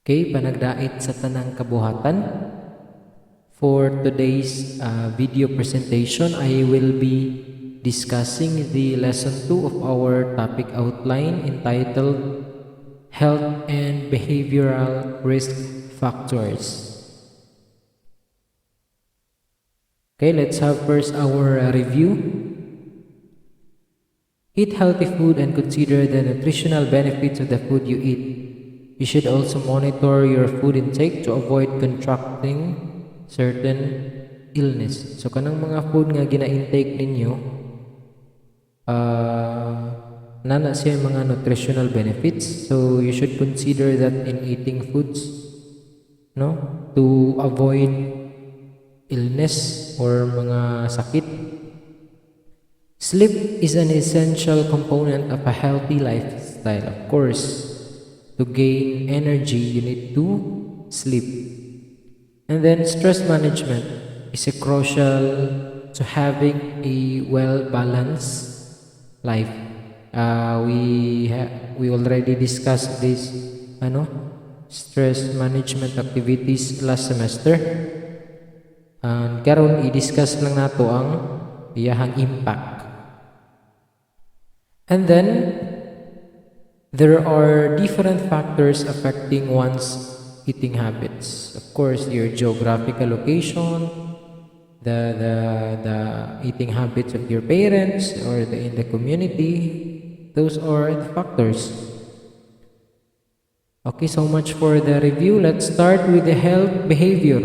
Okay, panagdait sa tanang kabuhatan. For today's video presentation, I will be discussing the lesson 2 of our topic outline entitled Health and Behavioral Risk Factors. Okay, let's have first our review. Eat healthy food and consider the nutritional benefits of the food you eat. You should also monitor your food intake to avoid contracting certain illness. So kanang mga food nga gina-intake ninyo, nana siya mga nutritional benefits. So you should consider that in eating foods, no, to avoid illness or mga sakit. Sleep is an essential component of a healthy lifestyle. Of course, to gain energy, you need to sleep. And then stress management is a crucial to having a well-balanced life. We already discussed this stress management activities last semester. And karon i-discuss lang nato ang iyahang impact. And then there are different factors affecting one's eating habits. Of course, your geographical location, the eating habits of your parents or in the community, those are the factors. Okay, so much for the review. Let's start with the health behavior.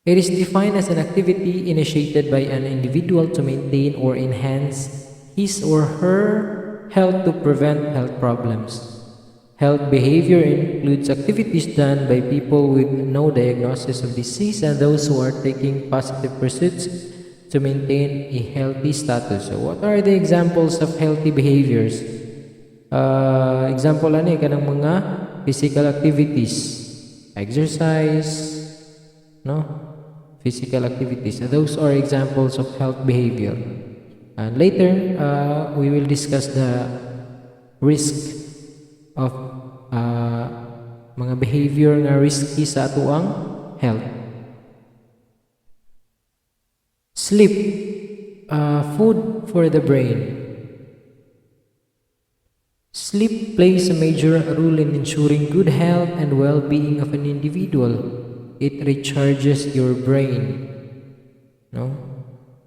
It is defined as an activity initiated by an individual to maintain or enhance his or her health to prevent health problems. Health behavior includes activities done by people with no diagnosis of disease and those who are taking positive pursuits to maintain a healthy status. So what are the examples of healthy behaviors? Example ani kanang mga physical activities, exercise, no? Physical activities. Those are examples of health behavior. And later, we will discuss the risk of mga behavior nga risky sa atuang health. Sleep, food for the brain. Sleep plays a major role in ensuring good health and well-being of an individual. It recharges your brain, no?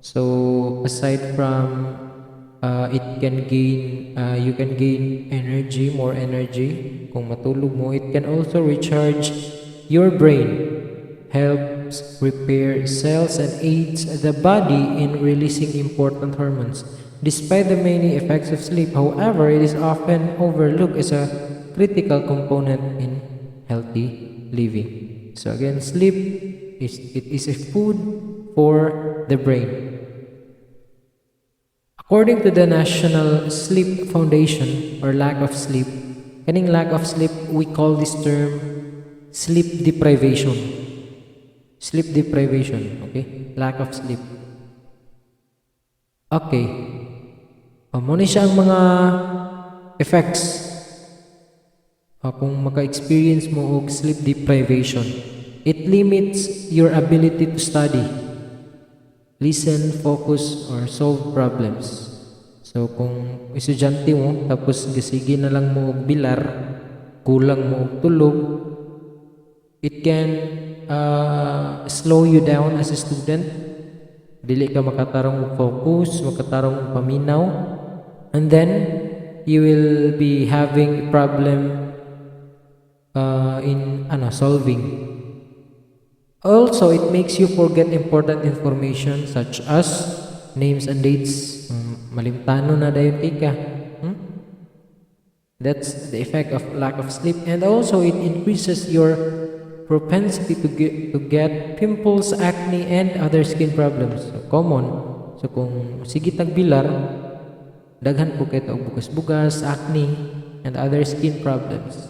So aside from it can gain you can gain energy, more energy kung matulog mo. It can also recharge your brain, helps repair cells and aids the body in releasing important hormones. Despite the many effects of sleep, however, it is often overlooked as a critical component in healthy living. So again, sleep is a food for the brain. According to the National Sleep Foundation, or lack of sleep, kaning lack of sleep, we call this term sleep deprivation. Sleep deprivation, okay? Lack of sleep. Okay. Muna siya ang mga effects. Kung maka-experience mo og sleep deprivation, it limits your ability to study, listen, focus, or solve problems. So kung estudyante mo, tapos gasigi na lang mo og bilar, kulang mo og tulog, it can slow you down as a student. Dili ka makatarong og focus, makatarong og paminaw, and then you will be having problem in solving. Also, it makes you forget important information such as names and dates. Malimtano na dayon ka. That's the effect of lack of sleep. And also, it increases your propensity to get pimples, acne, and other skin problems. So, common. So, kung sige tagbilar, daghan po kayo og bugas-bugas, acne, and other skin problems.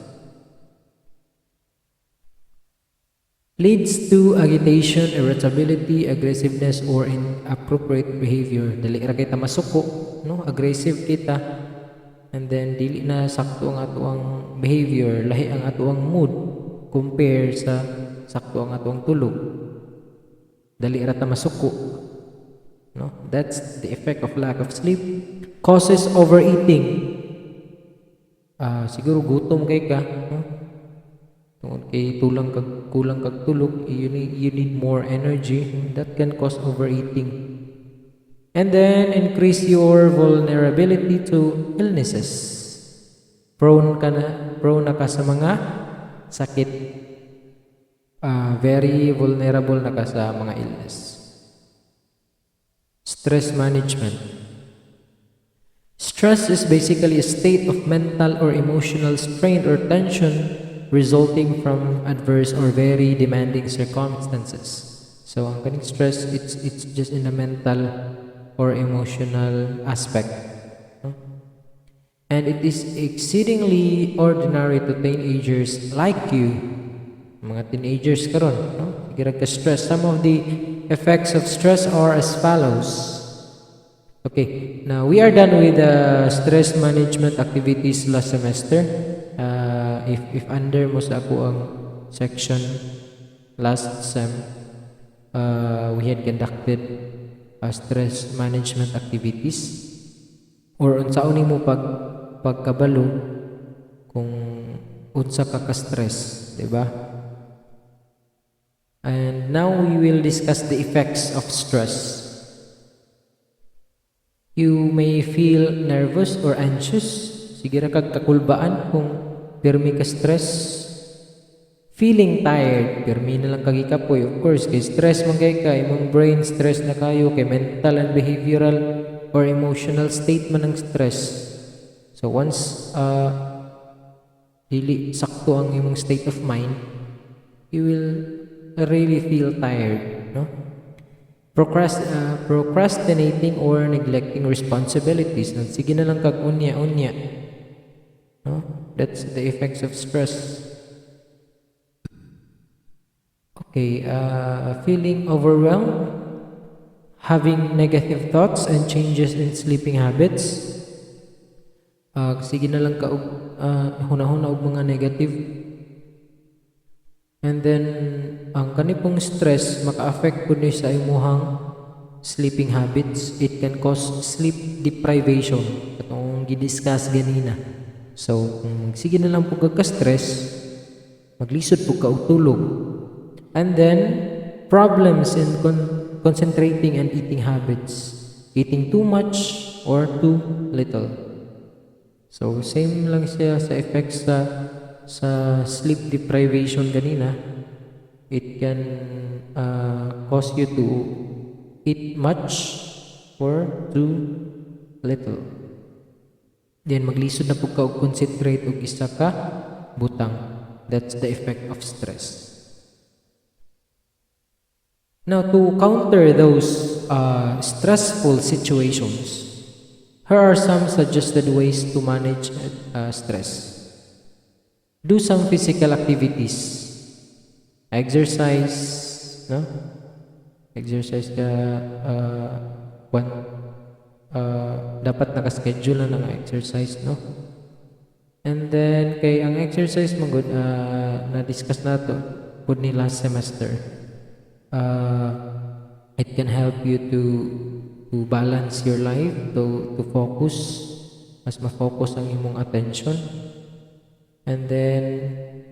Leads to agitation, irritability, aggressiveness, or inappropriate behavior. Dali ra kita masuko, no? Aggressive kita. And then dili na sakto ang ato ang behavior, lahi ang ato ang mood compare sa sakto ang ato ang tulog. Dali ra ta masuko. No? That's the effect of lack of sleep. Causes overeating. Siguro gutom kay ka, no? Tungod kay kulang kag tulog, you need more energy. That can cause overeating. And then increase your vulnerability to illnesses. Prone na ka sa mga sakit. Very vulnerable na ka sa mga illness. Stress management. Stress is basically a state of mental or emotional strain or tension resulting from adverse or very demanding circumstances. So ang kaning stress, it's just in the mental or emotional aspect. No? And it is exceedingly ordinary to teenagers like you, mga teenagers karon, no? Sige ka stress. Some of the effects of stress are as follows. Okay, now we are done with the stress management activities last semester. If under mo sa ako ang section last sem, we had conducted stress management activities or unsaon nimo pagkabalo kung unsa ka stress, di ba? And now we will discuss the effects of stress. You may feel nervous or anxious. Sige ra kag kakulbaan kung pirmi ka stress. Feeling tired, pirmi na lang kag ikapoy. Of course, kay stress man kay ka, imong brain stress na kayo, kay mental and behavioral or emotional state man ng stress. So once dili sakto ang imong state of mind, you will really feel tired, no? Procrastinating or neglecting responsibilities. Sige na lang kag unya. No? That's the effects of stress. Okay, feeling overwhelmed, having negative thoughts and changes in sleeping habits. Sige na lang ka hunahuna og mga negative. And then ang kanipong stress maka-affect pud ni sa imong sleeping habits. It can cause sleep deprivation, katong gidiscuss ganina. So sige na lang pud ka stress, maglisod pud ka og tulog. And then problems in concentrating and eating habits, eating too much or too little. So same lang siya sa effects sa sleep deprivation ganina. It can cause you to eat much or too little. Then maglisod na pud ka og concentrate og isa ka butang. That's the effect of stress. Now, to counter those stressful situations, here are some suggested ways to manage stress. Do some physical activities. Exercise, no? Exercise ka dapat naka-schedule na ng exercise, no? And then kay ang exercise mo good na-discuss nato pud ni last semester. It can help you to balance your life, to focus, mas ma-focus ang imong attention. And then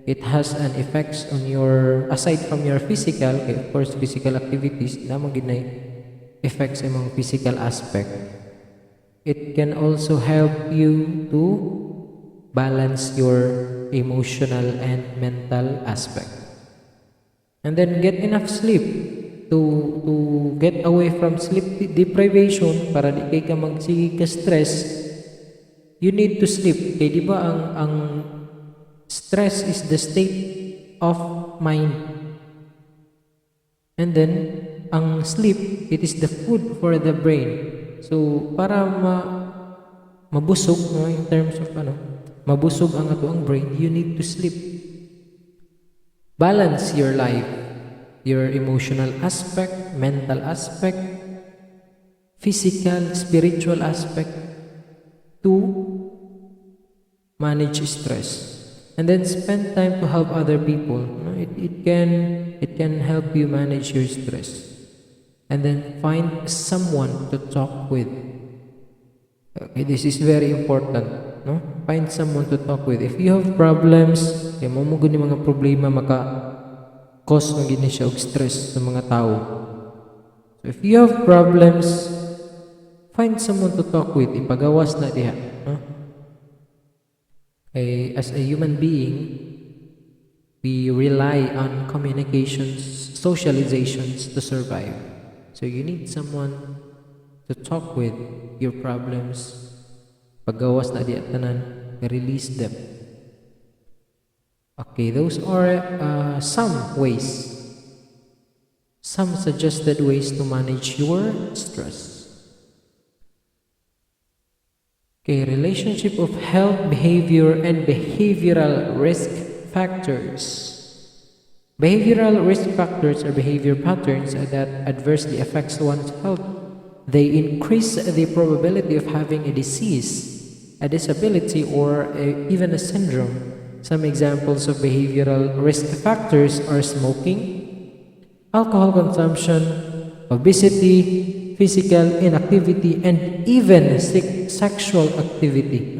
it has an effects on your, aside from your physical, okay, of course physical activities namang ginay effects imong physical aspect. It can also help you to balance your emotional and mental aspect. And then get enough sleep to get away from sleep deprivation para di kay ka magsige ka stress. You need to sleep. Kay di ba ang stress is the state of mind. And then ang sleep, it is the food for the brain. So para mabusog, no, in terms of mabusog ang ato ang brain, you need to sleep. Balance your life, your emotional aspect, mental aspect, physical, spiritual aspect to manage stress. And then spend time to help other people. It can help you manage your stress. And then find someone to talk with. Okay, this is very important, no? Find someone to talk with. If you have problems, kay mo mo gani mga problema maka cause ng gini siya og stress sa mga tao. So if you have problems, find someone to talk with. Ipagawas na diha, no? Okay, as a human being, we rely on communications, socializations to survive. So you need someone to talk with your problems. Paggawas na di tanan, release them. Okay, those are some ways, some suggested ways to manage your stress. Okay, relationship of health, behavior, and behavioral risk factors. Behavioral risk factors are behavior patterns that adversely affects one's health. They increase the probability of having a disease, a disability, or even a syndrome. Some examples of behavioral risk factors are smoking, alcohol consumption, obesity, physical inactivity, and even sexual activity.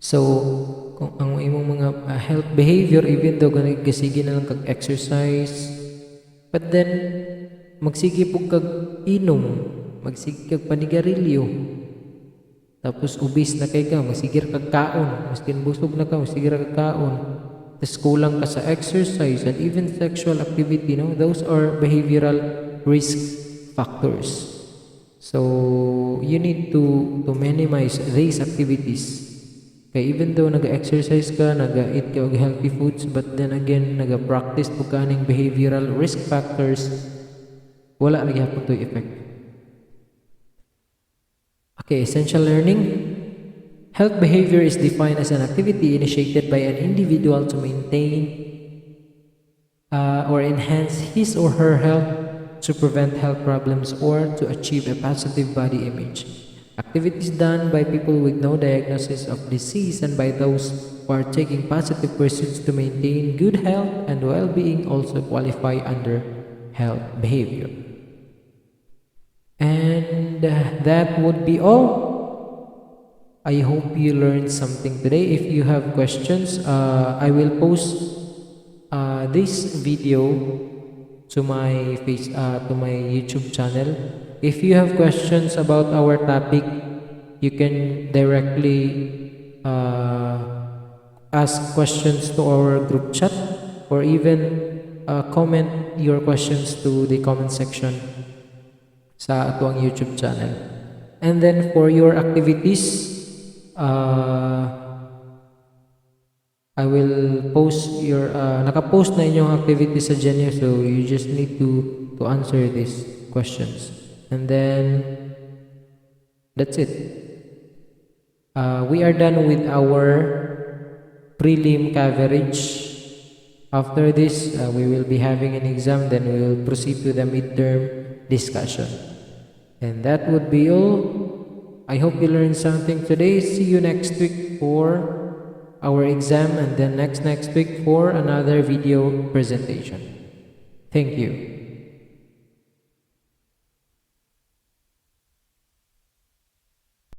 So, kung ang imong mga health behavior, even though gasige na lang kag exercise, but then magsige po kag inom, magsige kag panigarilyo, tapos obese na kay ka, magsigir kag kaon, maskin busog na ka, magsigir kag kaon, tapos kulang ka sa exercise and even sexual activity, no? Those are behavioral risk factors. So you need to minimize these activities. Kaya even though nag-exercise ka, nag-eat ka og healthy foods, but then again nag-practice po ka ng behavioral risk factors, wala lagi hapon to effect. Okay, essential learning. Health behavior is defined as an activity initiated by an individual to maintain or enhance his or her health, to prevent health problems, or to achieve a positive body image. Activities done by people with no diagnosis of disease and by those who are taking positive pursuits to maintain good health and well-being also qualify under health behavior. And that would be all. I hope you learned something today. If you have questions, I will post this video to my YouTube channel. If you have questions about our topic, you can directly ask questions to our group chat, or even comment your questions to the comment section sa atuang YouTube channel. And then for your activities, I will post your naka-post na inyong activity sa Genio, so you just need to answer these questions. And then that's it. We are done with our prelim coverage. After this, we will be having an exam, then we will proceed to the midterm discussion. And that would be all. I hope you learned something today. See you next week for our exam, and then next week for another video presentation. Thank you.